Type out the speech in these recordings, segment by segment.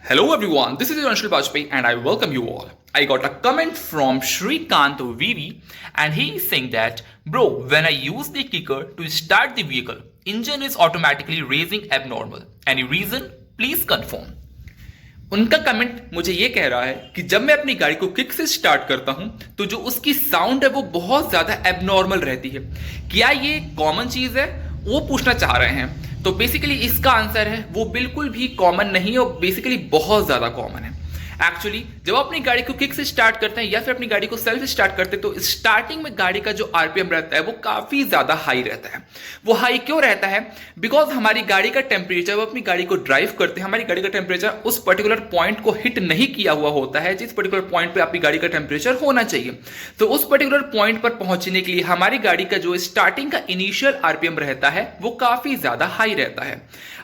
Hello everyone, this is Anshul Bajpayee and I welcome you all. I got a comment from Shrikant VV and he is saying that, bro, when I use the kicker to start the vehicle, engine is automatically raising abnormal. Any reason? Please confirm. उनका comment मुझे ये कह रहा है कि जब मैं अपनी गाड़ी को किक से स्टार्ट करता हूं तो जो उसकी साउंड है वो बहुत ज्यादा एबनॉर्मल रहती है। क्या ये कॉमन चीज है, वो पूछना चाह रहे हैं। तो बेसिकली इसका आंसर है वो बिल्कुल भी कॉमन नहीं है और बेसिकली बहुत ज्यादा कॉमन है। एक्चुअली जब आप अपनी गाड़ी को किक से स्टार्ट करते हैं या फिर अपनी गाड़ी को सेल्फ स्टार्ट करते हैं तो स्टार्टिंग में गाड़ी का जो आरपीएम रहता है वो काफी ज्यादा हाई रहता है। वो हाई क्यों रहता है? बिकॉज हमारी गाड़ी का टेम्परेचर, वो अपनी गाड़ी को ड्राइव करते हैं, हमारी गाड़ी का टेम्परेचर उस पर्टिकुलर पॉइंट को हिट नहीं किया हुआ होता है जिस पर्टिकुलर पॉइंट पे आपकी गाड़ी का टेम्परेचर होना चाहिए। तो उस पर्टिकुलर पॉइंट पर पहुंचने के लिए हमारी गाड़ी का जो स्टार्टिंग का इनिशियल आरपीएम रहता है वो काफी ज्यादा हाई रहता है।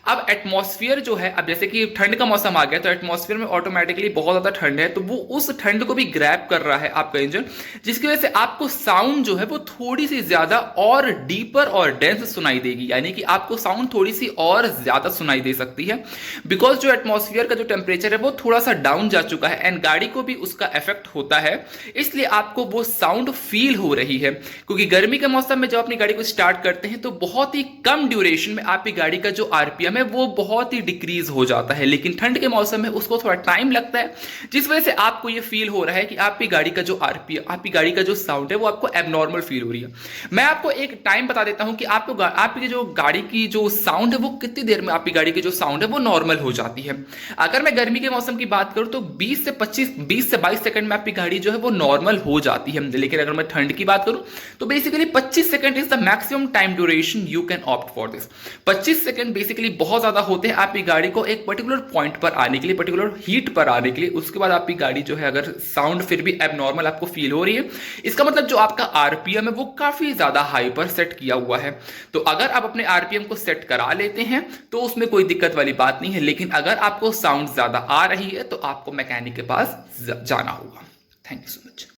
अब एटमॉस्फेयर जो है, अब जैसे कि ठंड का मौसम आ गया तो एटमॉस्फेयर में ऑटोमेटिकली बहुत ज्यादा ठंड है तो वो उस ठंड को भी ग्रैब कर रहा है आपका इंजन, जिसकी वजह से आपको साउंड जो है वो थोड़ी सी ज्यादा और डीपर और डेंस सुनाई देगी। यानी कि आपको साउंड थोड़ी सी और ज्यादा सुनाई दे सकती है बिकॉज जो एटमॉस्फेयर का जो टेम्परेचर है वो थोड़ा सा डाउन जा चुका है एंड गाड़ी को भी उसका इफेक्ट होता है, इसलिए आपको वो साउंड फील हो रही है। क्योंकि गर्मी के मौसम में जब अपनी गाड़ी को स्टार्ट करते हैं तो बहुत ही कम ड्यूरेशन में आपकी गाड़ी का जो आरपीएम है वो बहुत ही डिक्रीज हो जाता है, लेकिन ठंड के मौसम में उसको थोड़ा टाइम लगता है, जिस वजह से आपको ये फील हो रहा है कि आपकी गाड़ी का जो आरपीएम, आपकी गाड़ी का जो साउंड है वो आपको एबनॉर्मल फील हो रही है। मैं आपको एक टाइम बता देता हूं कि आपको आपकी जो गाड़ी की जो साउंड है वो कितनी देर में आपकी गाड़ी की जो साउंड है वो नॉर्मल हो जाती है। अगर मैं गर्मी के मौसम की बात करूं तो 20 से 22 सेकंड में आपकी गाड़ी जो है वो नॉर्मल हो जाती है, लेकिन अगर मैं ठंड की बात करूं तो basically 25 second is the maximum time duration you can opt for this. 25 second basically बहुत ज्यादा होते हैं आपकी गाड़ी को एक पर्टिकुलर पॉइंट पर आने के लिए, पर्टिकुलर हीट पर आने के लिए। उसके बाद आपकी गाड़ी जो है अगर साउंड फिर भी एबनॉर्मल आपको फील हो रही है, इसका मतलब जो आपका आरपीएम है वो काफी ज्यादा हाई पर सेट किया हुआ है। तो अगर आप अपने आरपीएम को सेट करा लेते हैं तो उसमें कोई दिक्कत वाली बात नहीं है, लेकिन अगर आपको साउंड ज्यादा आ रही है तो आपको मैकेनिक के पास जाना होगा। Thank you so much.